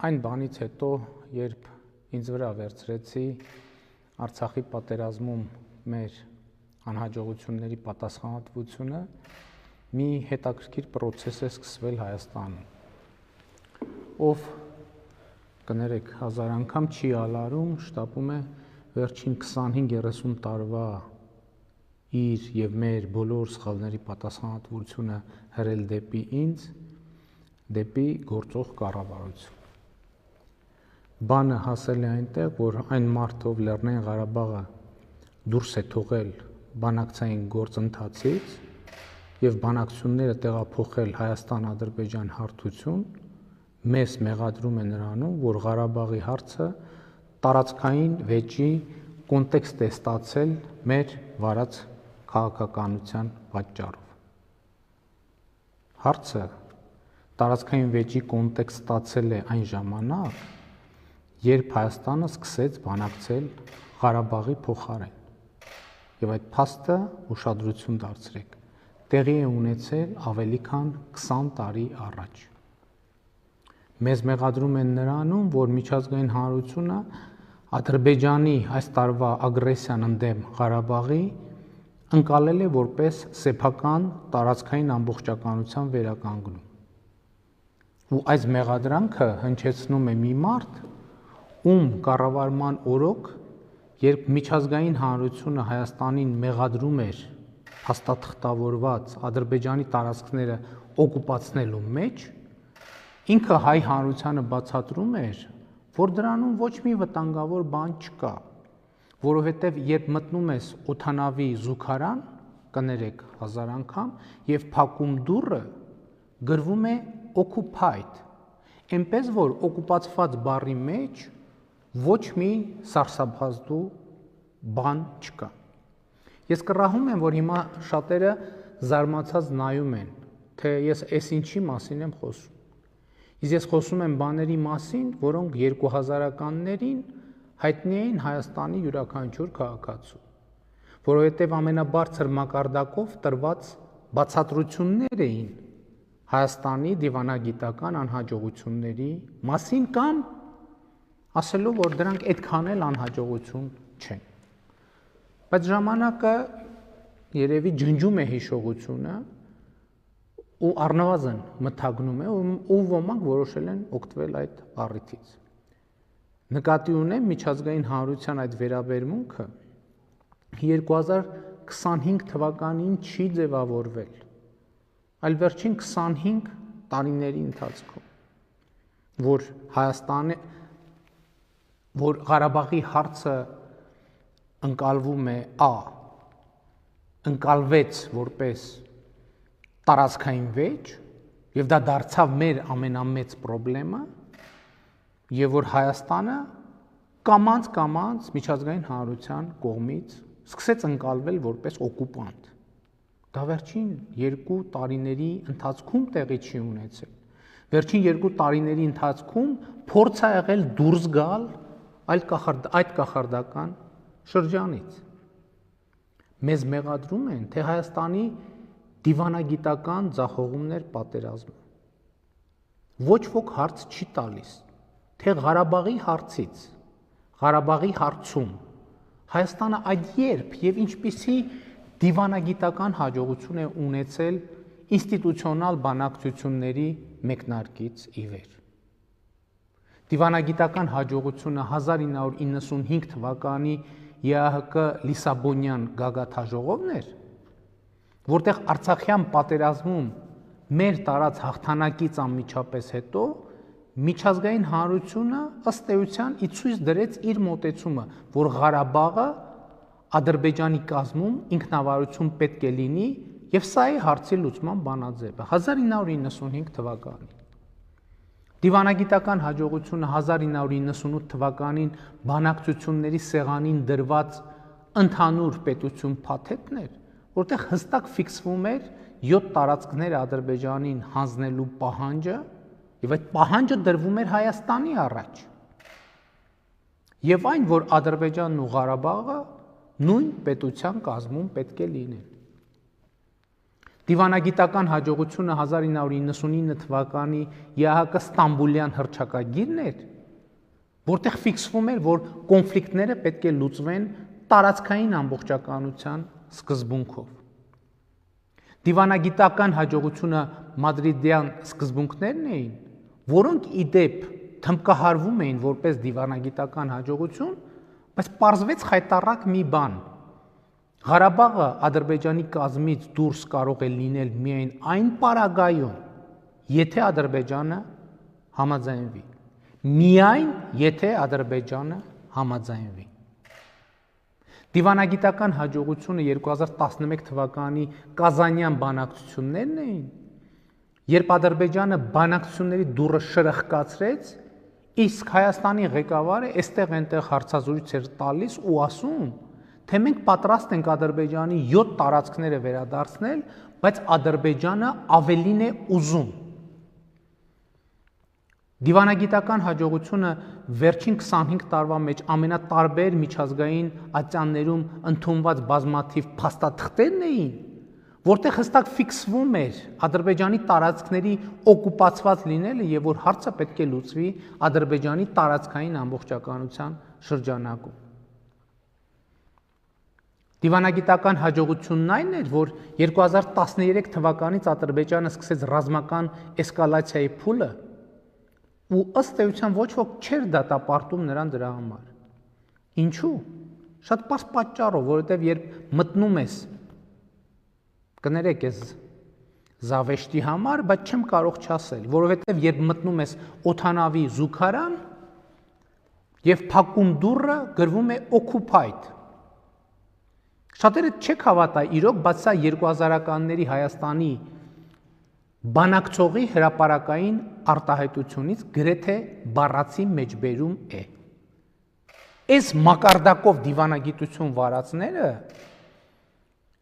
Այն բանից հետո, երբ ինձ վրա վերցրեցի Արցախի պատերազմում մեր անհաջողությունների պատասխանատվությունը, մի հետաքրքիր process է սկսվել Հայաստանում, ով կներեք հազար անգամ չի ալարում, շտապում է վերջին 25-30 տարվա իր եւ մեր բոլոր սխալների պատասխանատվությունը հրել դեպի ինձ, դեպի գործող կառավարություն։ Բանը հասել է այնտեղ, որ այն մարդը, ով Լեռնային Ղարաբաղը դուրս է թողել բանակցային գործընթացից եւ բանակցությունները տեղափոխել Հայաստան-Ադրբեջան հարթություն, մեզ մեղադրում է նրանում, որ Ղարաբաղի հարցը տարածքային վեճի կոնտեքստ է ստացել մեր վարած քաղաքականության պատճառով։ Հարցը տարածքային վեճի կոնտեքստ ստացել է այն ժամանակ, երբ Հայաստանը սկսեց բանակցել Ղարաբաղի փոխարեն։ Եվ այդ փաստը ուշադրություն դարձրեք, տեղի է ունեցել ավելի քան 20 տարի առաջ։ Մեզ մեղադրում են նրանում, որ միջազգային հանրությունը Ադրբեջանի այս տարվա ագրեսիան ընդդեմ Ղարաբաղի ընկալել է որպես սեփական տարածքային ամբողջականության վերականգնում։ Ու այս մեղադրանքը հնչեցնում է մի մարդ, ում կառավարման օրոք, երբ միջազգային հանրությունը Հայաստանին մեղադրում էր փաստաթղթավորված Ադրբեջանի տարածքները օկուպացնելու մեջ, ինքը հայ հանրությանը բացատրում էր, որ դրանում ոչ մի վտանգավոր բան չկա, որովհետև երբ մտնում ես օդանավի զուգարան, կներեք հազար անգամ, եւ փակում դուռը, գրվում է occupied, այնպես որ օկուպացված բառի մեջ ոչ մի սարսափազդու բան չկա։ Ես կռահում եմ, որ հիմա շատերը զարմացած նայում են, թե ես այս ինչի մասին եմ խոսում։ Իսկ ես խոսում եմ բաների մասին, որոնք 2000-ականներին հայտնի էին Հայաստանի յուրաքանչյուր քաղաքացու, որովհետև ամենաբարձր մակարդակով տրված բացատրություններ էին Հայաստանի դիվանագիտական անհաջողությունների մասին կամ ասելով, որ դրանք այդքան էլ անհաջողություն չեն։ Բայց ժամանակը երևի ջնջում է հիշողությունը ու առնվազն մթագնում է ու ոմանք որոշել են օգտվել այդ առիթից։ Նկատի ունեմ միջազգային հանրության այդ վերաբերմունքը 2025 թվականին չի ձևավորվել, այլ վերջին 25 տարիների ընթացքում, որ Ղարաբաղի հարցը ընկալվում է ընկալվեց որպես տարածքային վեճ եւ դա դարձավ մեր ամենամեծ խնդրեմը եւ որ Հայաստանը կամած միջազգային հանրության կողմից սկսեց ընկալվել որպես օկուպանտ։ Դա վերջին 2 տարիների ընթացքում տեղի չի ունեցել։ Վերջին 2 տարիների ընթացքում փորձ ա եղել դուրս գալ այդ կախարդական շրջանից։ Մեզ մեղադրում են, թե Հայաստանի դիվանագիտական ձախողումներ պատերազմը։ Ոչ ոք հարց չի տալիս, թե Ղարաբաղի հարցից, Ղարաբաղի հարցում Հայաստանը այդ երբ եւ ինչպիսի դիվանագիտական հաջողություն է ունեցել ինստիտուցիոնալ բանակցությունների մեկնարկից ի վեր։ Դիվանագիտական հաջողությունը 1995 թվականի ԵԱՀԿ Լիսաբոնյան գագաթաժողովն էր, որտեղ Արցախյան պատերազմում մեր տարած հաղթանակից անմիջապես հետո միջազգային հանրությունը ըստ էության ի ցույց դրեց իր մոտեցումը, որ Ղարաբաղը Ադրբեջանի կազմում ինքնավարություն պետք է լինի եւ սա է հարցի լուծման բանաձևը 1995 թվականին։ Դիվանագիտական հաջողությունը 1998 թվականին բանակցությունների սեղանին դրված ընդհանուր պետություն փաթեթն էր, որտեղ հստակ ֆիքսվում էր 7 տարածքներ Ադրբեջանին հանձնելու պահանջը եւ այդ պահանջը դրվում էր Հայաստանի առաջ։ Եվ այն, որ Ադրբեջանն ու Ղարաբաղը նույն պետության կազմում պետք է լինեն։ Դիվանագիտական հաջողությունը 1999 թվականի ԵԱՀԿ Ստամբուլյան հռչակագիրն էր, որտեղ ֆիքսվում էր, որ կոնֆլիկտները պետք է լուծվեն տարածքային ամբողջականության սկզբունքով։ Դիվանագիտական հաջողությունը մադրիդյան սկզբունքներն էին, որոնք ի դեպ թմկահարվում էին որպես դիվանագիտական հաջողություն, բայց պարզվեց խայտառակ մի բան. Ղարաբաղը Ադրբեջանի կազմից դուրս կարող է լինել միայն այն պարագայում, եթե Ադրբեջանը համաձայնվի։ Միայն եթե Ադրբեջանը համաձայնվի։ Դիվանագիտական հաջողությունը 2011 թվականի Կազանյան բանակցություններն էին, երբ Ադրբեջանը բանակցությունների դուռը շրխկացրեց, իսկ Հայաստանի ղեկավարը այստեղ-այնտեղ հարցազրույց էր տալիս ու ասում, թե մենք պատրաստ ենք Ադրբեջանի 7 տարածքները վերադարձնել, բայց Ադրբեջանը ավելին է ուզում։ Դիվանագիտական հաջողությունը վերջին 25 տարվա մեջ ամենատարբեր միջազգային ատյաններում ընդունված բազմաթիվ փաստաթղթերն էին, որտեղ հստակ ֆիքսվում էր Ադրբեջանի տարածքների օկուպացված լինելը եւ որ հարցը պետք է լուծվի Ադրբեջանի տարածքային ամբողջականության շրջանակում։ Դիվանագիտական հաջողությունն այն էր, որ 2013 թվականից Ադրբեջանը սկսեց ռազմական էսկալացիայի փուլը ու ըստ էության ոչ ոք չէր դատապարտում նրան դրա համար։ Ինչու՞։ Շատ պարզ պատճառով, որովհետև երբ մտնում ես, կներեք ես զավեշտի համար, բայց չեմ կարող չասել, որովհետև երբ մտնում ես օդանավի զուգարան եւ փակում դուռը, գրվում է occupied։ Շատերը չեք հավատա, իրոք, բայց սա 2000-ականների Հայաստանի բանակցողի հրապարակային արտահայտությունից գրեթե բառացի մեջբերում է։ Այս մակարդակով դիվանագիտություն վարածները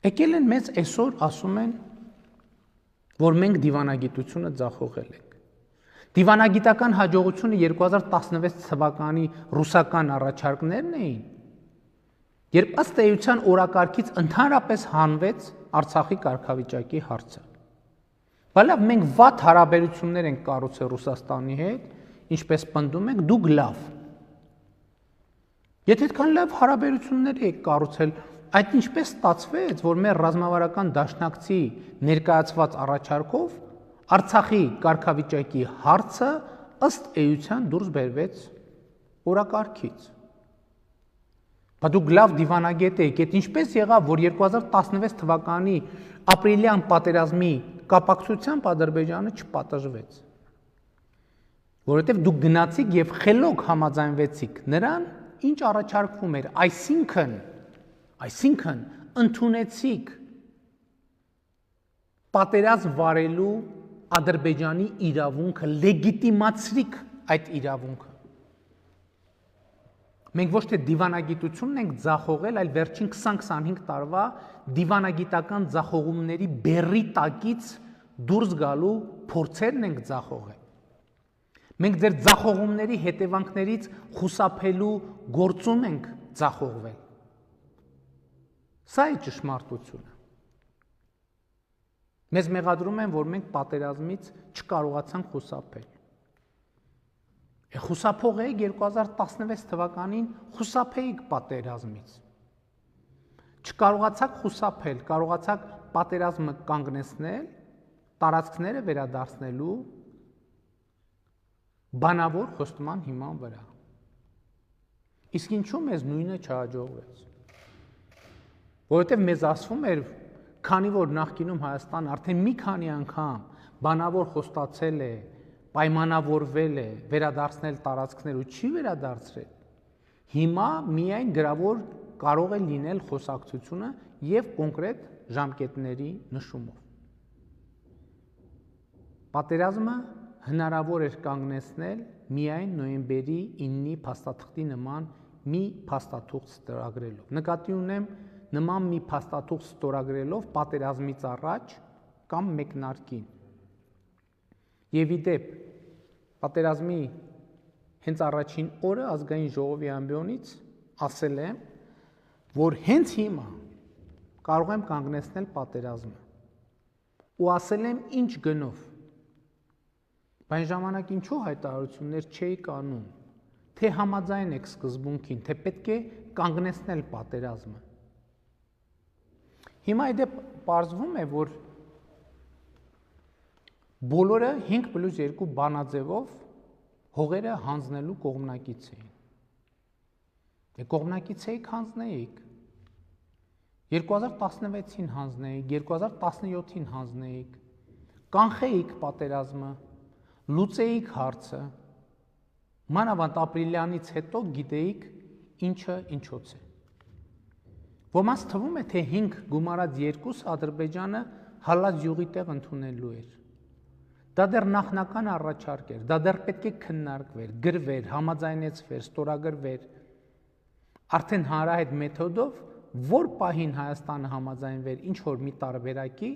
եկել են մեզ այսօր ասում են, որ մենք դիվանագիտությունը ձախողել ենք։ Դիվանագիտական հաջողությունը 2016 թվականի ռուսական առաջարկներն էին, երբ ըստ էության օրակարգից ընդհանրապես հանվեց Արցախի կարգավիճակի հարցը։ Բայց մենք վատ հարաբերություններ ենք կառուցել Ռուսաստանի հետ, ինչպես պնդում եք, դուք լավ։ Եթե այդքան լավ հարաբերություններ եք կառուցել, այդ ինչպես ստացվեց, որ մեր ռազմավարական դաշնակցի ներկայացված առաջարկով Արցախի կարգավիճակի հարցը ըստ էության դուրս բերվեց օրակարգից։ Բայց դուք լավ դիվանագետ եք, այդ ինչպես եղավ, որ 2016 թվականի ապրիլյան պատերազմի կապակցությամբ Ադրբեջանը չպատժվեց։ Որովհետև դուք գնացիք եւ խելոք համաձայնվեցիք նրան, ինչ առաջարկվում էր, այսինքն ընդունեցիք պատերազմ վարելու Ադրբեջանի իրավունքը, լեգիտիմացրիք այդ իրավունքը։ Մենք ոչ թե դիվանագիտությունն ենք ձախողել, այլ վերջին 20-25 տարվա դիվանագիտական ձախողումների բեռի տակից դուրս գալու փորձերն ենք ձախողել։ Մենք ձեր ձախողումների հետևանքներից խուսափելու գործում ենք ձախողվել։ Սա է ճշմարտությունը։ Մեզ մեղադրում են, որ մենք պատերազմից չկարողացանք խուսափել։ Խուսափող էիք 2016 թվականին, խուսափեիք պատերազմից։ Չկարողացաք խուսափել, կարողացաք պատերազմը կանգնեցնել, տարածքները վերադարձնելու բանավոր խոստման հիման վրա։ Իսկ ինչու մեզ նույնը չհաջողվեց։ Որովհետև մեզ ասվում էր, քանի որ նախկինում Հայաստան արդեն մի քանի անգամ բանավոր խոստացել է, պայմանավորվել է վերադարձնել տարածքներ ու չի վերադարձրել, հիմա միայն գրավոր կարող է լինել խոսակցությունը եւ կոնկրետ ժամկետների նշումով։ Պատերազմը հնարավոր էր կանգնեցնել միայն նոյեմբերի 9-ի փաստաթղթի նման մի փաստաթուղթ ստորագրելով։ Նկատի ունեմ նման մի փաստաթուղթ ստորագրելով պատերազմից առաջ կամ մեկնարկին։ Եվ ի դեպ, պատերազմի հենց առաջին օրը ազգային ժողովի ամբիոնից ասել եմ, որ հենց հիմա կարող եմ կանգնեցնել պատերազմը։ ու ասել եմ ինչ գնով։ Բայց ժամանակ ինչու հայտարարություններ չէի կանում, թե համաձայն եք սկզբունքին, թե պետք է կանգնեցնել պատերազմը։ Հիմա իդեպ պարզվում է, որ բոլորը 5+2 բանաձևով հողերը հանձնելու կողմնակից էին։ Կողմնակից էիք, հանձնեիք։ 2016-ին հանձնեիք, 2017-ին հանձնեիք, կանխեիք պատերազմը, լուծեիք հարցը, մանավանդ ապրիլյանից հետո գիտեիք ինչը ինչոց է։ Ոմանց թվում է, թե 5 գումարած 2 Ադրբեջանը հալած յուղի տեղ ընդունելու էր։ Դա դեռ նախնական առաջարկ էր, դա դեռ պետք է քննարկվեր, գրվեր, համաձայնեցվեր, ստորագրվեր։ Արդեն հանրահայտ մեթոդով, որ պահին Հայաստանը համաձայնվեր ինչ որ մի տարբերակի,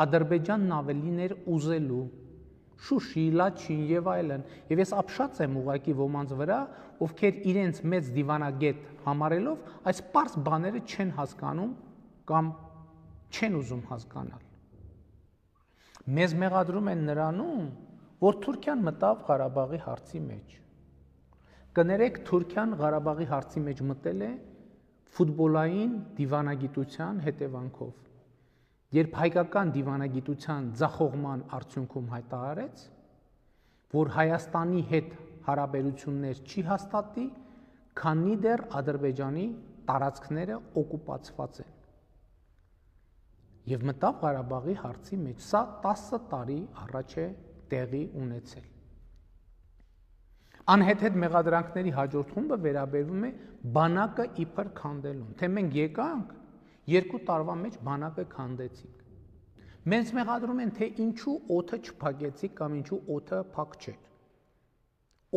Ադրբեջանն ավելին էր ուզելու, Շուշի, Լաչին եւ այլն, եւ ես ապշած եմ ուղակի ոմանց վրա, ովքեր իրենց մեծ դիվանագետ համարելով այս պարզ բաները չեն հասկանում կամ չեն ուզում հասկանալ։ Մեզ մեղադրում են նրանում, որ Թուրքիան մտավ Ղարաբաղի հարցի մեջ։ Կներեք, Թուրքիան Ղարաբաղի հարցի մեջ մտել է ֆուտբոլային դիվանագիտության հետևանքով։ Երբ հայկական դիվանագիտության ձախողման արդյունքում հայտարարեց, որ Հայաստանի հետ հարաբերություններ չի հաստատի, քանի դեռ Ադրբեջանի տարածքները օկուպացված են։ Եվ մտավ Ղարաբաղի հարցի մեջ, սա 10 տարի առաջ է տեղի ունեցել։ Անհետ մեղադրանքների հաջորդ խումբը վերաբերվում է բանակը իբր քանդելուն, թե մենք եկանք 2 տարվա մեջ բանակը քանդեցինք։ Մենք մեղադրում են, թե ինչու օդը չփակեցիք կամ ինչու օդը փակ չէր։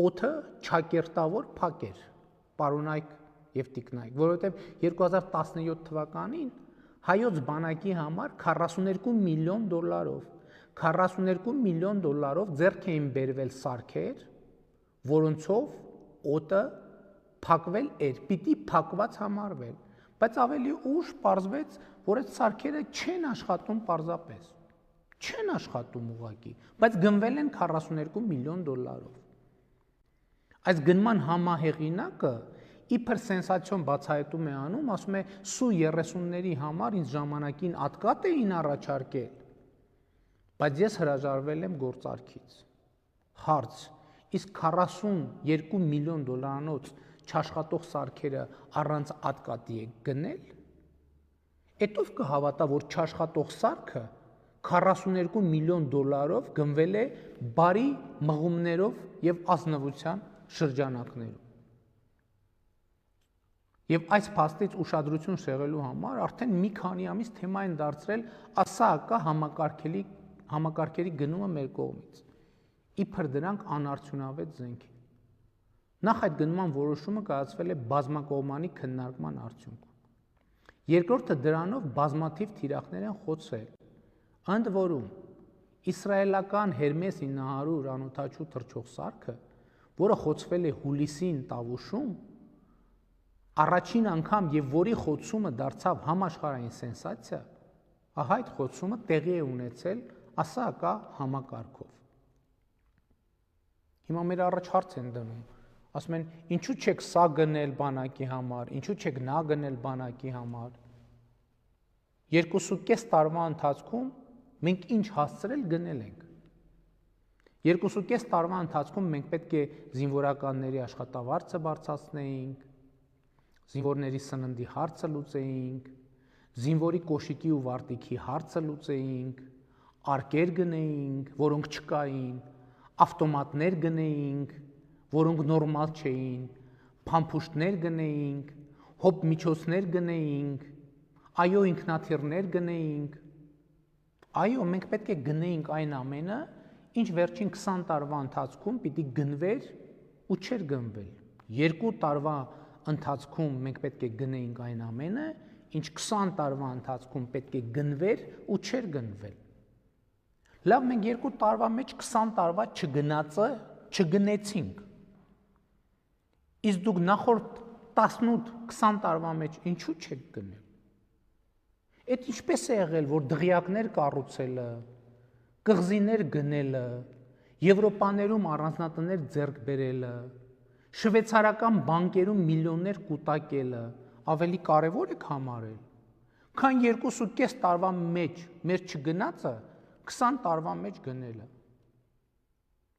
Օդը ճակերտավոր փակ էր, պարոնայք եւ տիկնայք, որովհետեւ 2017 թվականին հայոց բանակի համար 42 միլիոն դոլարով, 42 միլիոն դոլարով ձեռք էին բերվել սարքեր, որոնցով օդը փակվել էր, պիտի փակված համարվել, բայց ավելի ուշ պարզվեց, որ այդ սարքերը չեն աշխատում պարզապես, չեն աշխատում ուղղակի, բայց գնվել են 42 միլիոն դոլարով։ Այս գնման համահեղինակը իբր սենսացիոն բացահայտում է անում, ասում է Սու-30-ների համար ինձ ժամանակին ատկատ էին առաջարկել, բայց ես հրաժարվել եմ գործարքից։ Հարց. իսկ 42 միլիոն դոլարանոց չաշխատող սարքերը առանց ատկատի եք գնել։ Էդ ով կհավատա, որ չաշխատող սարքը 42 միլիոն դոլարով գնվել է բարի մղումներով եւ ազնվության շրջանակներում։ Եվ այս փաստից ուշադրություն շեղելու համար արդեն մի քանի ամիս թեմա են դարձրել ԱՍԱԿ համակարգերի գնումը մեր կողմից։ Իբր դրանք անարդյունավետ զենք են։ Նախ այդ գնման որոշումը կայացվել է բազմակողմանի քննարկման արդյունքում։ Երկրորդը դրանով բազմաթիվ թիրախներ են խոցել։ Ընդ որում, իսրայելական Հերմես 900 անօդաչու թռչող սարքը, որը խոցվել է հուլիսին Տավուշում, առաջին անգամ եւ որի խոցումը դարձավ համաշխարհային սենսացիա, ահա այդ խոցումը տեղի է ունեցել ԱՍԱԿ համակարգով։ Հիմա մեր առաջ հարց են դնում, ասում են, ինչու չեք սա գնել բանակի համար, ինչու չեք նա գնել բանակի համար։ 2.5 տարվա ընթացքում մենք ինչ հասցրել գնել ենք։ 2.5 տարվա ընթացքում մենք պետք է զինվորականների աշխատավարձը բարձրացնեինք, զինվորների սննդի հարցը լուծեինք, զինվորի կոշիկի ու վարտիքի հարցը լուծեինք, արկեր գնեինք, որոնք չկային, ավտոմատներ գնեինք, որոնք նորմալ չէին, փամփուշտներ գնեինք, հոբ միջոցներ գնեինք, այո ինքնաթիռներ գնեինք։ Այո, մենք պետք է գնեինք այն ամենը, ինչ վերջին 20 տարվա ընթացքում պիտի գնվեր ու չէր գնվել։ 2 տարվա ընթացքում մենք պետք է գնեինք այն ամենը, ինչ 20 տարվա ընթացքում պետք է գնվեր ու չէր գնվել։ Լավ, մենք 2 տարվա մեջ 20 տարվա չգնացը չգնեցինք։ Իսկ դուք նախորդ 18-20 տարվա մեջ ինչու չեք գնել։ Այդ ինչպես է եղել, որ դղյակներ կառուցելը, կղզիներ գնելը, Եվրոպաներում առանձնատներ ձեռք բերելը, շվեյցարական բանկերում միլիոններ կուտակելը ավելի կարևոր է համարել, քան 2.5 տարվա մեջ մեր չգնացը 20 տարվա մեջ գնելը։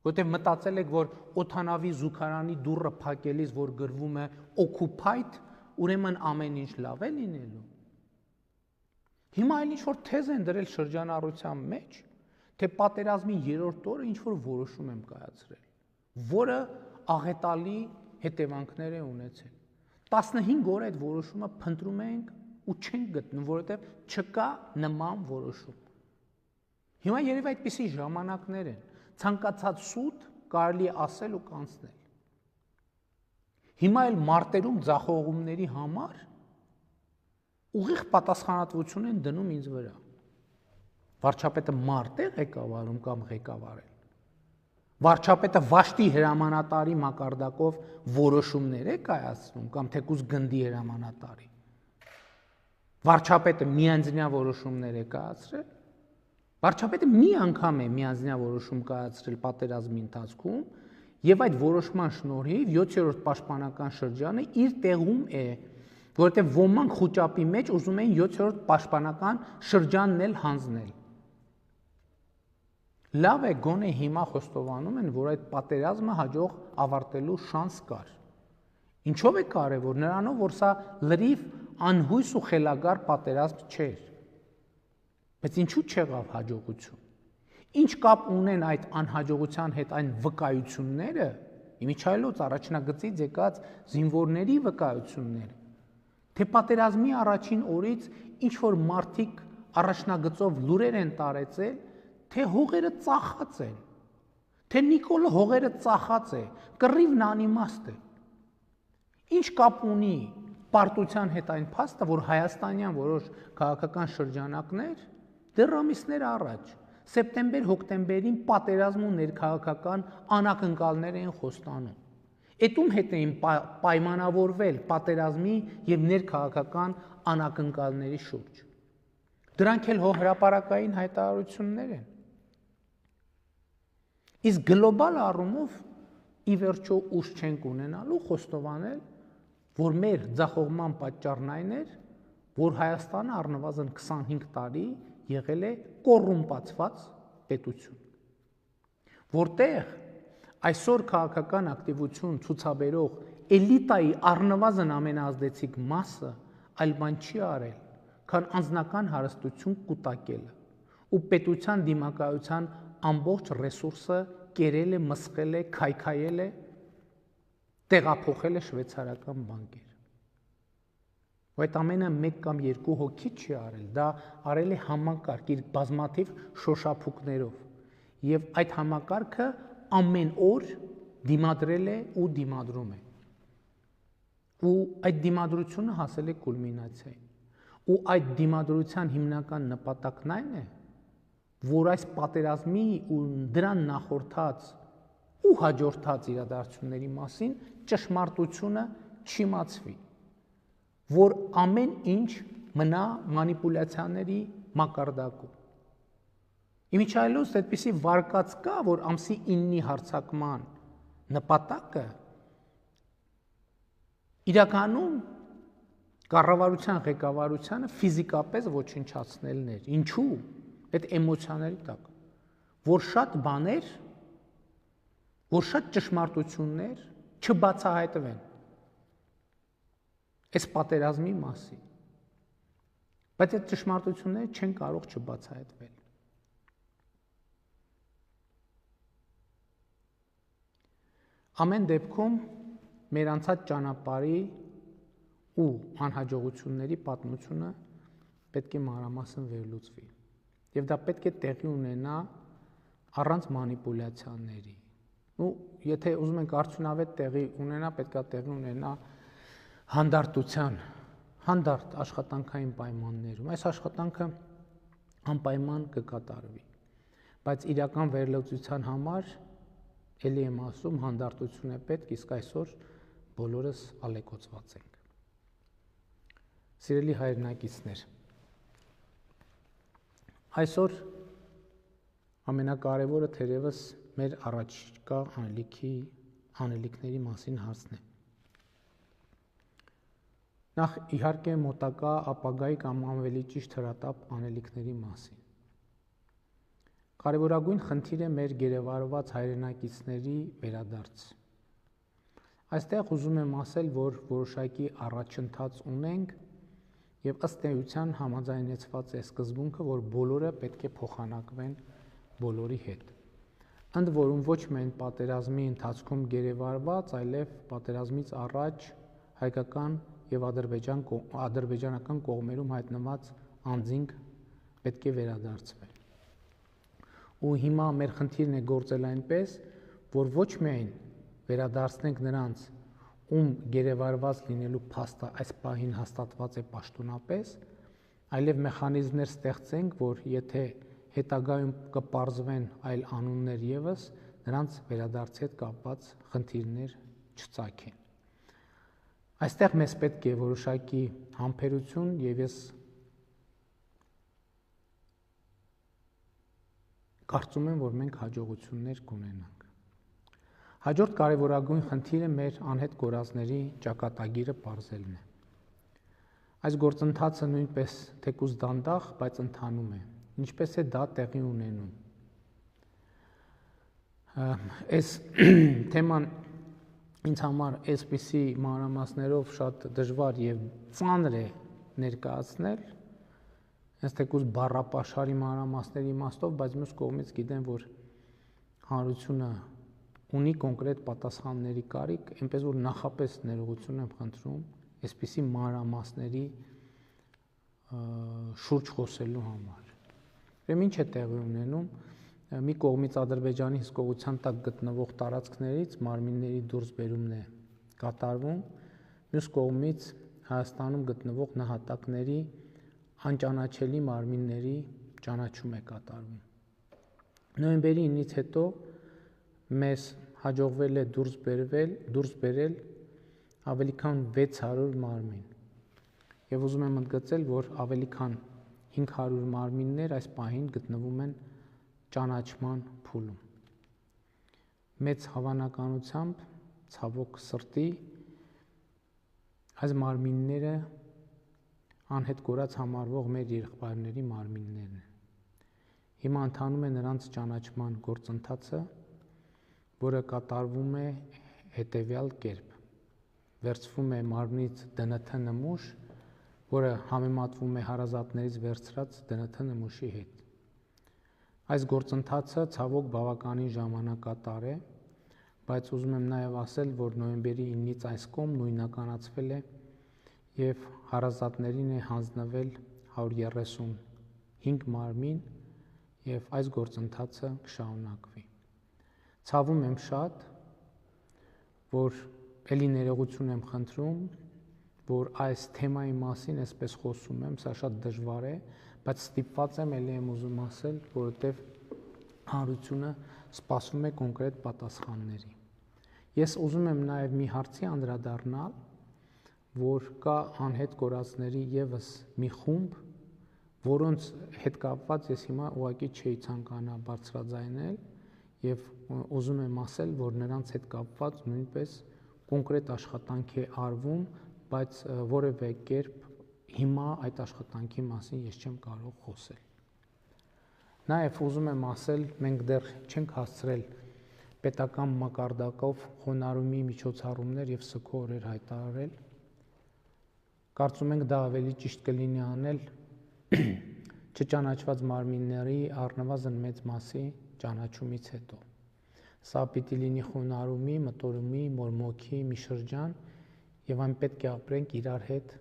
Որտեղ մտածել եք, որ օդանավի զուգարանի դուռը փակելիս, որ գրվում է occupied, ուրեմն ամեն ինչ լավ է լինելու։ Հիմա այլ ինչ-որ թեզ են դրել շրջանառության մեջ, թե պատերազմի 3-րդ օրը ինչ-որ որոշում եմ կայացրել, որը աղետալի հետևանքներ է ունեցել։ 15 օր այդ որոշումը փնտրում ենք ու չենք գտնում, որովհետև չկա նման որոշում։ Հիմա երևի այդպիսի ժամանակներ են, ցանկացած սուտ կարելի է ասել ու կանցնել։ Հիմա էլ մարտերում ձախողումների համար ուղիղ պատասխանատվություն են դնում ինձ վրա։ Վարչապետը մարդ է ղեկավարում կամ ղեկավարել։ Վարչապետը Վաշտի հրամանատարի մակարդակով որոշումներ է կայացնում կամ թեկուզ գնդի հրամանատարի։ Վարչապետը միանձնյա որոշումներ է կայացրել։ Վարչապետը մի անգամ է միանձնյա որոշում կայացրել պատերազմի ընթացքում եւ այդ որոշման շնորհիվ 7-րդ պաշտպանական շրջանը իր տեղում է, որովհետեւ ոմանք խոճապի մեջ ուզում են 7-րդ պաշտպանական շրջանն էլ հանձնել։ Լավ է, գոնե հիմա խոստովանում են, որ այդ պատերազմը հաջող ավարտելու շանս կար։ Ինչով է կարևոր, նրանով, որ սա լրիվ անհույս ու խելագար պատերազմ չէր։ Բայց ինչու չեղավ հաջողություն։ Ինչ կապ ունեն այդ անհաջողության հետ այն վկայությունները, իմիջայլոց առաջնագծից եկած զինվորների վկայությունները, թե պատերազմի առաջին օրից ինչ որ մարդիկ առաջնագծով լուրեր են տարեցել, թե հողերը ծախած են, թե Նիկոլը հողերը ծախած է, կռիվն անիմաստ է։ Ինչ կապ ունի պարտության հետ այն փաստը, որ հայաստանյան որոշ քաղաքական շրջանակներ դեռ ամիսներ առաջ, սեպտեմբեր-հոկտեմբերին պատերազմ ու ներքաղաքական անակնկալներ էին խոստանում։ Էդում հետ էին պայմանավորվել պատերազմի եւ ներքաղաքական անակնկալների շուրջ։ Դրանք էլ հրապարակային հայտարարություններ են։ Իսկ գլոբալ առումով ի վերջո ուժ չենք ունենալու խոստովանել, որ մեր ձախողման պատճառն այն էր, որ Հայաստանը առնվազն 25 տարի եղել է կոռումպացված պետություն, որտեղ այսօր քաղաքական ակտիվություն ցուցաբերող էլիտայի առնվազն ամենաազդեցիկ մասը այլ բան չի արել, քան անձնական հարստություն կուտակելը ու պետության դիմակայության ամբողջ ռեսուրսը կերել է, մսխել է, քայքայել է, տեղափոխել է շվեյցարական բանկեր։ Ու այդ ամենը 1 կամ 2 հոգի չի արել, դա արել է համակարգ իր բազմաթիվ շոշափուկներով։ Եվ այդ համակարգը ամեն օր դիմադրել է ու դիմադրում է։ Ու այդ դիմադրությունը հասել է կուլմինացիային։ Ու այդ դիմադրության հիմնական նպատակն այն է, որ այս պատերազմի ու դրան նախորդած ու հաջորդած իրադարձությունների մասին ճշմարտությունը չիմացվի, որ ամեն ինչ մնա մանիպուլյացիաների մակարդակում։ Իմիջայլոց այդպիսի վարկած կա, որ ամսի 9-ի հարձակման նպատակը իրականում կառավարության ղեկավարությանը ֆիզիկապես ոչնչացնելն էր։ Ինչու՞։ Այդ էմոցիաների տակ, որ շատ բաներ, որ շատ ճշմարտություններ չբացահայտվեն այս պատերազմի մասին, բայց այդ ճշմարտությունները չեն կարող չբացահայտվել։ Ամեն դեպքում մեր անցած ճանապարհի ու անհաջողությունների պատմությունը պետք է մանրամասն վերլուծվի։ Եվ դա պետք է տեղի ունենա առանց մանիպուլյացիաների։ Ու եթե ուզում ենք արդյունավետ տեղի ունենա, պետք է տեղի ունենա հանդարտ աշխատանքային պայմաններում։ Այս աշխատանքը անպայման կկատարվի, բայց իրական վերլուծության համար էլի եմ ասում, հանդարտություն է պետք, իսկ այսօր բոլորս ալեկոծված ենք։ Սիրելի հայրենակիցներ, այսօր ամենակարևորը թերևս մեր առաջիկա անելիքների մասին հարցն է։ Նախ իհարկե մոտակա ապագայի կամ ավելի ճիշտ հրատապ անելիքների մասին։ Կարևորագույն խնդիր է մեր գերեվարված հայրենակիցների վերադարձ։ Այստեղ ուզում եմ ասել, որ որոշակի առաջընթաց ունենք եւ ըստ էության համաձայնեցված է սկզբունքը, որ բոլորը պետք է փոխանակվեն բոլորի հետ։ Ընդ որում ոչ միայն պատերազմի ընթացքում գերեվարված, այլև պատերազմից առաջ հայկական եւ ադրբեջանական կողմերում հայտնված անձինք պետք է վերադարձվեն։ Ու հիմա մեր խնդիրն է գործել այնպես, որ ոչ միայն վերադարձնենք նրանց, ում գերեվարված լինելու փաստը այս պահին հաստատված է պաշտոնապես, այլև մեխանիզմներ ստեղծենք, որ եթե հետագայում կպարզվեն այլ անուններ եւս, նրանց վերադարձի հետ կապված խնդիրներ չծագեն։ Այստեղ մեզ պետք է որոշակի համբերություն եւ ես կարծում եմ, որ մենք հաջողություններ կունենանք։ Հաջորդ կարևորագույն խնդիրը մեր անհետ կորածների ճակատագիրը պարզելն է։ Այս գործընթացը նույնպես թեկուզ դանդաղ, բայց ընթանում է։ Ինչպես է դա տեղի ունենում։ Այս թեման ինձ համար այսպիսի մանրամասներով շատ դժվար եւ ծանր է ներկայացնել, հենց թեկուզ բառապաշարի մանրամասների իմաստով, բայց մյուս կողմից գիտեմ, որ հանրությունը ունի կոնկրետ պատասխանների կարիք, այնպես որ նախապես ներողություն եմ խնդրում այսպիսի մանրամասների շուրջ խոսելու համար։ Ուրեմն ինչ է տեղի ունենում։ Մի կողմից Ադրբեջանի հսկողության տակ գտնվող տարածքներից մարմինների դուրսբերումն է կատարվում, մյուս կողմից Հայաստանում գտնվող նահատակների անճանաչելի մարմինների ճանաչում է կատարվում։ Նոյեմբերի 9-ից հետո մեզ հաջողվել է դուրս բերել ավելի քան 600 մարմին։ Եվ ուզում եմ ընդգծել, որ ավելի քան 500 մարմիններ այս պահին գտնվում են ճանաչման փուլում։ Մեծ հավանականությամբ, ցավոք սրտի, այս մարմինները անհետ կորած համարվող մեր եղբայրների մարմիններն են։ Հիմա ընթանում է նրանց ճանաչման գործընթացը, որը կատարվում է հետևյալ կերպ. վերցվում է մարմնից ԴՆԹ նմուշ, որը համեմատվում է հարազատներից վերցրած ԴՆԹ նմուշի հետ։ Այս գործընթացը ցավոք բավականին ժամանակատար է, բայց ուզում եմ նաև ասել, որ նոյեմբերի 9-ից այս կողմ նույնականացվել է եւ հարազատներին է հանձնվել 135 մարմին եւ այս գործընթացը կշարունակվի։ Ցավում եմ շատ, որ ելի ներողություն եմ խնդրում, որ այս թեմայի մասին այսպես խոսում եմ, սա շատ դժվար է, բայց ստիպված եմ, ելի եմ ուզում ասել, որովհետև հանրությունը սպասում է կոնկրետ պատասխանների։ Ես ուզում եմ նաև մի հարցի անդրադառնալ, որ կա անհետ կորածների եւս մի խումբ, որոնց հետ կապված ես հիմա ուղղակի չէի ցանկանա բարձրաձայնել եւ ուզում եմ ասել, որ նրանց հետ կապված նույնպես կոնկրետ աշխատանք է արվում, բայց որևէ կերպ հիմա այդ աշխատանքի մասին ես չեմ կարող խոսել։ Նաև ուզում եմ ասել, մենք դեռ չենք հասցրել պետական մակարդակով խոնարհումի միջոցառումներ եւ սգո օրեր հայտարարել։ Կարծում ենք դա ավելի ճիշտ կլինի անել չճանաչված մարմինների առնվազն մեծ մասի ճանաչումից հետո։ Սա պիտի լինի խոնարհումի, մտորումի, մորմոքի մի շրջան եւ այն պետք է ապրենք իրար հետ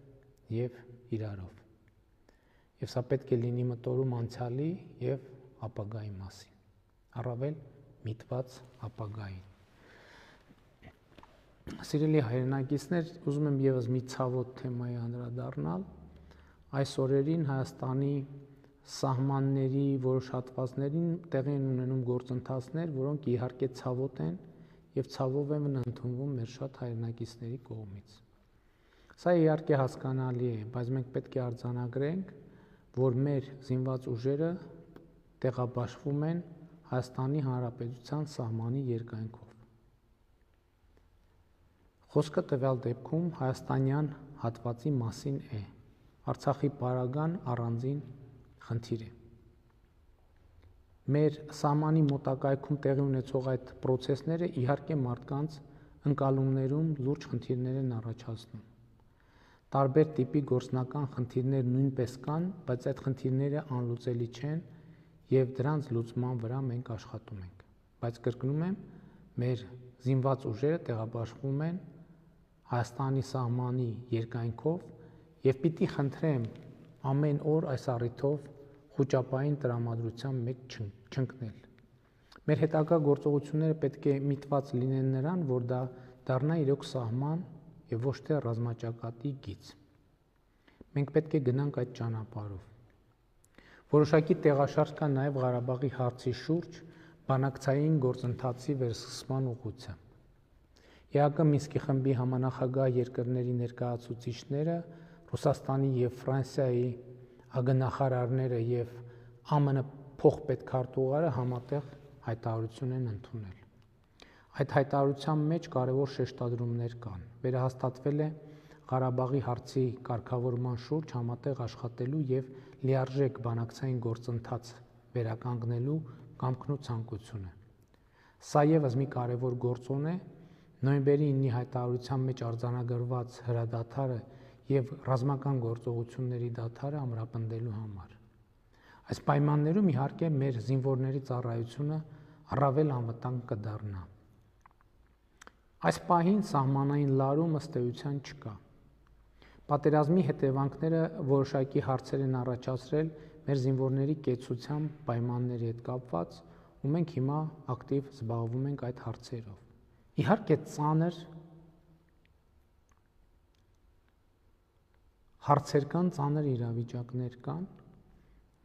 եւ իրարով։ Եվ սա պետք է լինի մտորում անցյալի եւ ապագայի մասին, առավել միտված ապագային։ Սիրելի հայրենակիցներ, ուզում եմ եւս մի ցավոտ թեմայի անդրադառնալ։ Այս օրերին Հայաստանի սահմանների որոշ հատվածներին տեղի են ունենում գործընթացներ, որոնք իհարկե ցավոտ են եւ ցավով են ընդունվում մեր շատ հայրենակիցների կողմից։ Սա իհարկե հասկանալի է, բայց մենք պետք է արձանագրենք, որ մեր զինված ուժերը տեղաբաշխվում են Հայաստանի Հանրապետության սահմանի երկայնքով։ Խոսքը տվյալ դեպքում հայաստանյան հատվածի մասին է։ Արցախի պարագան առանձին խնդիր է։ Մեր սահմանի մոտակայքում տեղի ունեցող այդ պրոցեսները իհարկե մարդկանց ընկալումներում լուրջ խնդիրներ են առաջացնում։ Տարբեր տիպի գործնական խնդիրներ նույնպես կան, բայց այդ խնդիրները անլուծելի չեն եւ դրանց լուծման վրա մենք աշխատում ենք։ Բայց կրկնում եմ, մեր զինված ուժերը տեղաբաշխվում են Հայաստանի սահմանի երկայնքով եւ պիտի խնդրեմ ամեն օր այս առիթով խոճապային տրամադրության մեջ չընկնել։ Մեր հետագա գործողությունները պետք է միտված լինեն նրան, որ դա դառնա իրոք սահման եւ ոչ թե ռազմաճակատի գիծ։ Մենք պետք է գնանք այդ ճանապարհով։ Որոշակի տեղաշարժ կա նաեւ Ղարաբաղի հարցի շուրջ բանակցային գործընթացի վերսկսման ուղղությամբ։ ԵԱԿ Մինսկի խմբի համանախագահ երկրների ներկայացուցիչները, Ռուսաստանի եւ Ֆրանսիայի ագնախարարները եւ ԱՄՆ փոխպետքարտուղարը համատեղ հայտարարություն են ընդունել։ Այդ հայտարարության մեջ կարևոր շեշտադրումներ կան։ Վերահաստատվել է Ղարաբաղի հարցի կարգավորման շուրջ համատեղ աշխատելու եւ լիարժեք բանակցային գործընթաց վերականգնելու կամքն ու ցանկությունը։ Սա եւս մի կարևոր գործոն է նոյեմբերի 9-ի հայտարարության մեջ արձանագրված հրադադարը եւ ռազմական գործողությունների դադարը ամրապնդելու համար։ Այս պայմաններում իհարկե մեր զինվորների ծառայությունը առավել անվտանգ կդառնա։ Այս պահին սահմանային լարում ըստ էության չկա։ Պատերազմի հետևանքները որոշակի հարցեր են առաջացրել մեր զինվորների կեցության պայմանների հետ կապված, ու մենք հիմա ակտիվ զբաղվում ենք այդ հարցերով։ Իհարկե ծանր հարցեր կան, ծանր իրավիճակներ կան,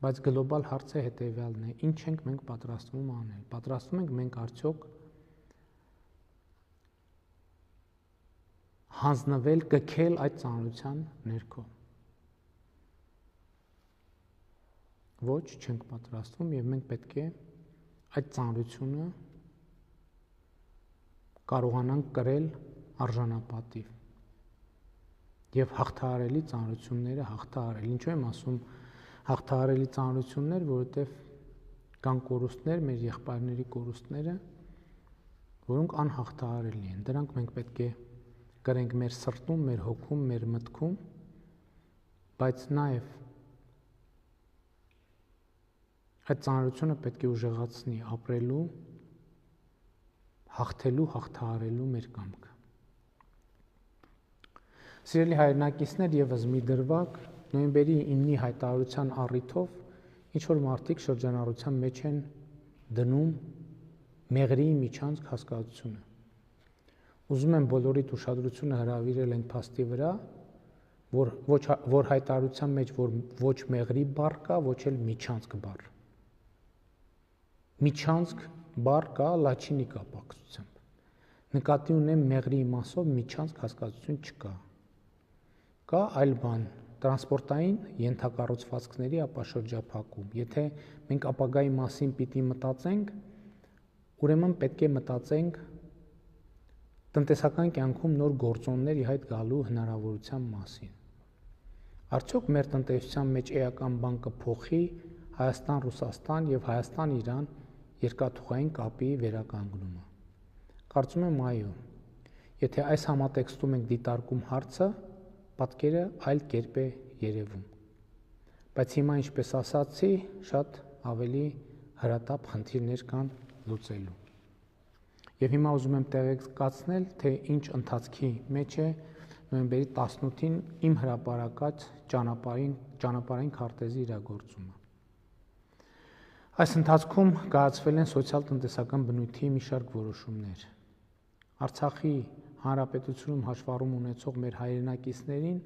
բայց գլոբալ հարցը հետևյալն է. ինչ ենք մենք պատրաստվում անել։ Պատրաստվում ենք մենք արդյոք հանձնվել, կքել այդ ծանրության ներքո։ Ոչ, չենք պատրաստվում եւ մենք պետք է այդ ծանրությունը կարողանանք կրել արժանապատիվ եւ հաղթահարելի ծանրությունները հաղթահարել։ Ինչու եմ ասում հաղթահարելի ծանրություններ, որովհետեւ կան կորուստներ, մեր եղբայրների կորուստները, որոնք անհաղթահարելի են։ Դրանք մենք պետք է կրենք մեր սրտում, մեր հոգում, մեր մտքում, բայց նաեւ այդ ծանրությունը պետք է ուժեղացնի ապրելու, հաղթելու, հաղթահարելու մեր կամքը։ Սիրելի հայրենակիցներ, եւս մի դրվագ նոյեմբերի 9-ի հայտարարության առիթով ինչ որ մարդիկ շրջանառության մեջ են դնում մեղրի միջանցք հասկացությունը։ Ուզում եմ բոլորիդ ուշադրությունը հրավիրել այն փաստի վրա, որ հայտարարության մեջ ոչ մեղրի բառ կա, ոչ էլ միջանցք բառ։ Միջանցք բառ կա լաչինի կապակցությամբ։ Նկատի ունեմ մեղրի իմաստով միջանցք հասկացություն չկա։ Կա այլ բան, տրանսպորտային ենթակառուցվածքների ապաշրջափակում։ Եթե մենք ապագայի մասին պիտի մտածենք, ուրեմն պետք է մտածենք տնտեսական կյանքում նոր գործոնների հետ գալու հնարավորության մասին։ Արդյոք մեր տնտեսության մեջ էական բան կփոխի Հայաստան-Ռուսաստան եւ Հայաստան-Իրան երկաթուղային կապի վերականգնումը։ Կարծում եմ այո։ Եթե այս համատեքստում ենք դիտարկում հարցը, պատկերը այլ կերպ է երևում։ Բայց հիմա, ինչպես ասացի, շատ ավելի հրատապ խնդիրներ կան լուծելու։ Եվ հիմա ուզում եմ տեղեկացնել, թե ինչ ընթացքի մեջ է նոյեմբերի 18-ին իմ հրապարակած ճանապարհային քարտեզի իրագործումը։ Այս ընթացքում կայացվել են սոցիալ-տնտեսական բնույթի մի շարք որոշումներ։ Արցախի հանրապետությունում հաշվառում ունեցող մեր հայրենակիցներին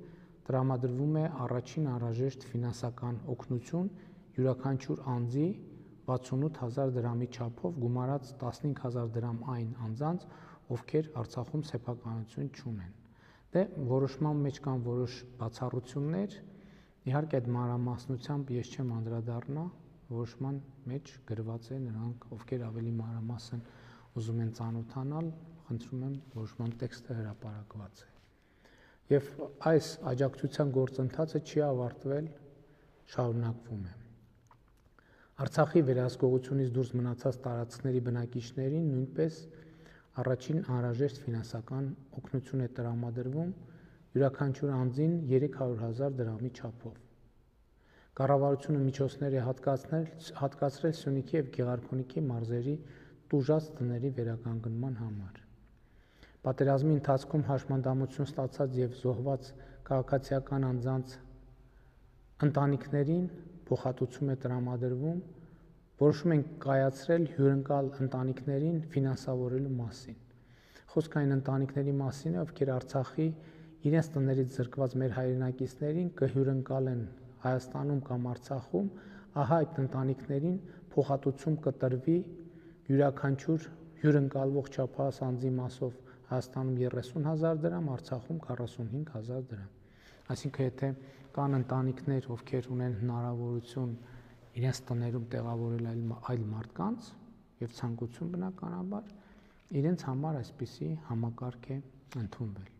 տրամադրվում է առաջին անհրաժեշտ ֆինանսական օգնություն յուրաքանչյուր անձի 68000 դրամի չափով գումարած 15000 դրամ այն անձանց, ովքեր Արցախում սեփականություն չունեն։ Դե որոշման մեջ կան որոշ բացառություններ, իհարկե այդ մանրամասնությամբ ես չեմ անդրադառնա, որոշման մեջ գրված է, նրանք ովքեր ավելի մանրամասն ուզում են ծանոթանալ, խնդրում եմ որոշման տեքստը հրապարակված է։ Եվ այս աջակցության գործընթացը չի ավարտվել, շարունակվում է։ Արցախի վերահսկողությունից դուրս մնացած տարածքների բնակիչներին նույնպես առաջին անհրաժեշտ ֆինանսական օգնություն է տրամադրվում յուրաքանչյուր անձին 300,000 դրամի չափով։ Կառավարությունը միջոցներ է հատկացրել Սյունիքի և Գեղարքունիքի մարզերի տուժած տների վերականգնման համար։ Պատերազմի ընթացքում հաշմանդամություն ստացած և զոհված քաղաքացիական անձանց ընտանիքներին փոխհատուցում է տրամադրվում, որոշում են կայացրել հյուրընկալ ընտանիքներին ֆինանսավորելու մասին։ Խոսքը այն ընտանիքների մասին է, ովքեր Արցախի իրենց տներից զրկված մեր հայրենակիցներին կհյուրընկալեն Հայաստանում կամ Արցախում, ահա այդ ընտանիքներին փոխհատուցում կտրվի յուրաքանչյուր հյուրընկալվող չափահաս անձի մասով Հայաստանում 30,000 դրամ, Արցախում 45,000 դրամ։ Այսինքն, եթե կան ընտանիքներ, ովքեր ունեն հնարավորություն իրենց տներում տեղավորել այլ մարդկանց եւ ցանկություն բնականաբար, իրենց համար այսպիսի համակարգ է ընդունվել։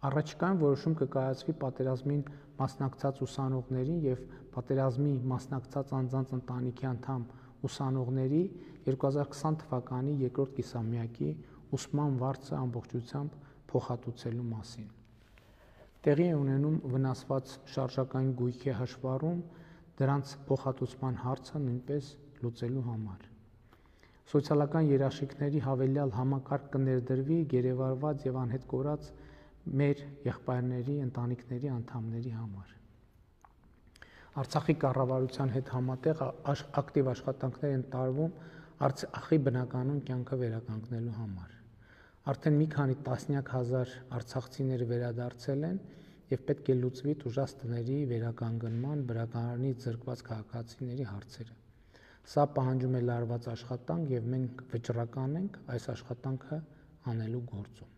Առաջիկայում որոշում կկայացվի պատերազմին մասնակցած ուսանողների եւ պատերազմի մասնակցած անձանց ընտանիքի անդամ ուսանողների 2020 թվականի երկրորդ կիսամյակի ուսման վարձը ամբողջությամբ փոխհատուցելու մասին։ Տեղի է ունենում վնասված շարժական գույքի հաշվառում դրանց փոխհատուցման հարցը նույնպես լուծելու համար։ Սոցիալական երաշխիքների հավելյալ համակարգ կներդրվի գերեվարված եւ անհետ կորած մեր եղբայրների, ընտանիքների անդամների համար։ Արցախի կառավարության հետ համատեղ ակտիվ աշխատանքներ են տարվում Արցախի բնականոն կյանքը վերականգնելու համար։ Արդեն մի քանի տասնյակ հազար արցախցիներ վերադարձել են եւ պետք է լուծվի տուժած տների վերականգնման, բնակարանից զրկված քաղաքացիների հարցերը։ Սա պահանջում է լարված աշխատանք եւ մենք վճռական ենք այս աշխատանքը անելու գործում։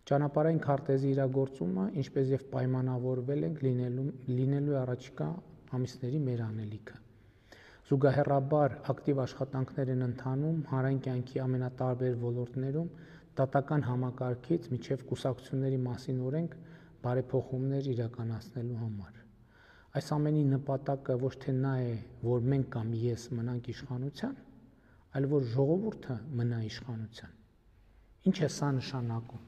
Ճանապարհային քարտեզի իրագործումը, ինչպես եւ պայմանավորվել ենք, լինելու առաջիկա ամիսների մեր անելիքը։ Զուգահեռաբար ակտիվ աշխատանքներ են ընթանում հանրային կյանքի ամենատարբեր ոլորտներում դատական համակարգից մինչև կուսակցությունների մասին օրենք բարեփոխումներ իրականացնելու համար։ Այս ամենի նպատակը ոչ թե նա է, որ մենք կամ ես մնանք իշխանության, այլ որ ժողովուրդը մնա իշխանության։ Ինչ է սա նշանակում։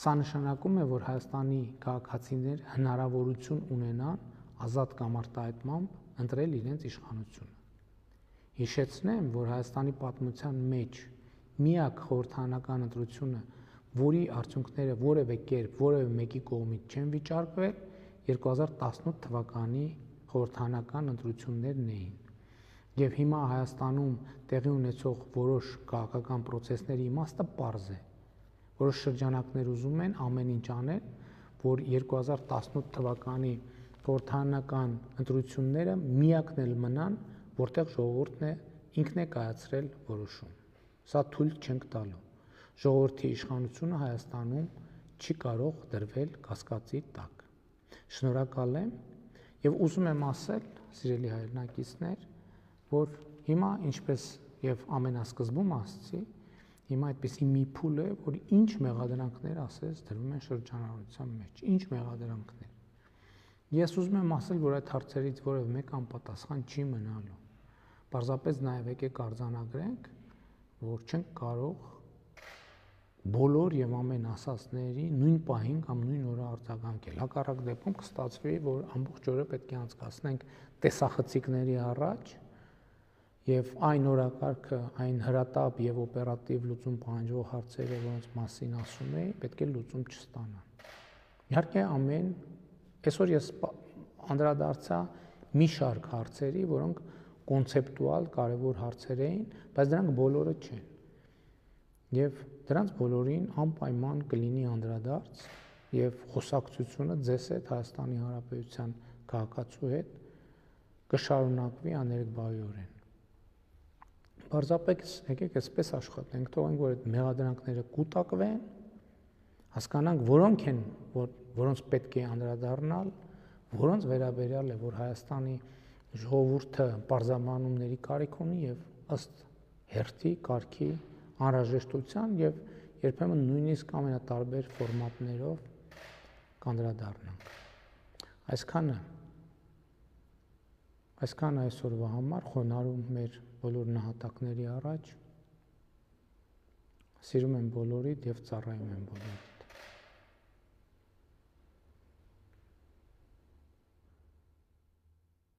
Սա նշանակում է, որ Հայաստանի քաղաքացիներ հնարավորություն ունենան ազատ կամ արտահայտմամբ ընտրել իրենց իշխանությունը։ Հիշեցնեմ, որ Հայաստանի պատմության մեջ միակ խորհրդարանական ընտրությունը, որի արդյունքները որևէ կերպ որևէ մեկի կողմից չեն վիճարկվել, 2018 թվականի խորհրդարանական ընտրություններն էին։ Եվ հիմա Հայաստանում տեղի ունեցող որոշ քաղաքական process-ների իմաստը պարզ է։ Որոշ շրջանակներ ուզում են ամեն ինչ անել, որ 2018 թվականի խորհրդարանական ընտրությունները միակն էլ մնան, որտեղ ժողովուրդն է ինքն է կայացրել որոշում։ Սա թույլ չենք տալու։ Ժողովրդի իշխանությունը Հայաստանում չի կարող դրվել կասկածի տակ։ Շնորհակալ եմ եւ ուզում եմ ասել, սիրելի հայրենակիցներ, որ հիմա ինչպես եւ ամենասկզբում ասացի, հիմա այդպեսի մի փուլ է, որ ինչ մեղադրանքներ ասես դրվում են շրջանառության մեջ, ինչ մեղադրանքներ։ Ես ուզում եմ ասել, որ այդ հարցերից որևէ մեկը անպատասխան չի մնալու։ Պարզապես նաեւ եկեք արձանագրենք, որ չենք կարող բոլոր եւ ամեն ասածների նույն պահին կամ նույն օրը արձագանքել։ Հակառակ դեպքում կստացվի, որ ամբողջ օրը պետք է անցկացնենք տեսախցիկների առաջ եւ այն օրակարգը, այն հրատապ եւ օպերատիվ լուծում պահանջող հարցերը, որոնց մասին ասում էի, պետք է լուծում չստանան։ Իհարկե այսօր ես անդրադարձա մի շարք հարցերի, որոնք կոնցեպտուալ կարևոր հարցեր էին, բայց դրանք բոլորը չեն։ Եվ դրանց բոլորին անպայման կլինի անդրադարձ եւ խոսակցությունը ձեզ հետ Հայաստանի Հանրապետության քաղաքացու հետ կշարունակվի աներկբայորեն։ Պարզապես եկեք այսպես աշխատենք, թողենք, որ այդ մեղադրանքները կուտակվեն, հասկանանք որոնք են, որոնց պետք է անդրադառնալ, որոնց վերաբերյալ է, որ Հայաստանի ժողովուրդը բարձամանումների կարիք ունի եւ ըստ հերթի, կարգի, անհրաժեշտության եւ երբեմն նույնիսկ ամենատարբեր ֆորմատներով կանդրադառնանք։ Այսքանը այսօրվա համար խոնարհում մեր բոլոր նահատակների առաջ, սիրում եմ բոլորիդ եւ ծառայում եմ բոլորիդ։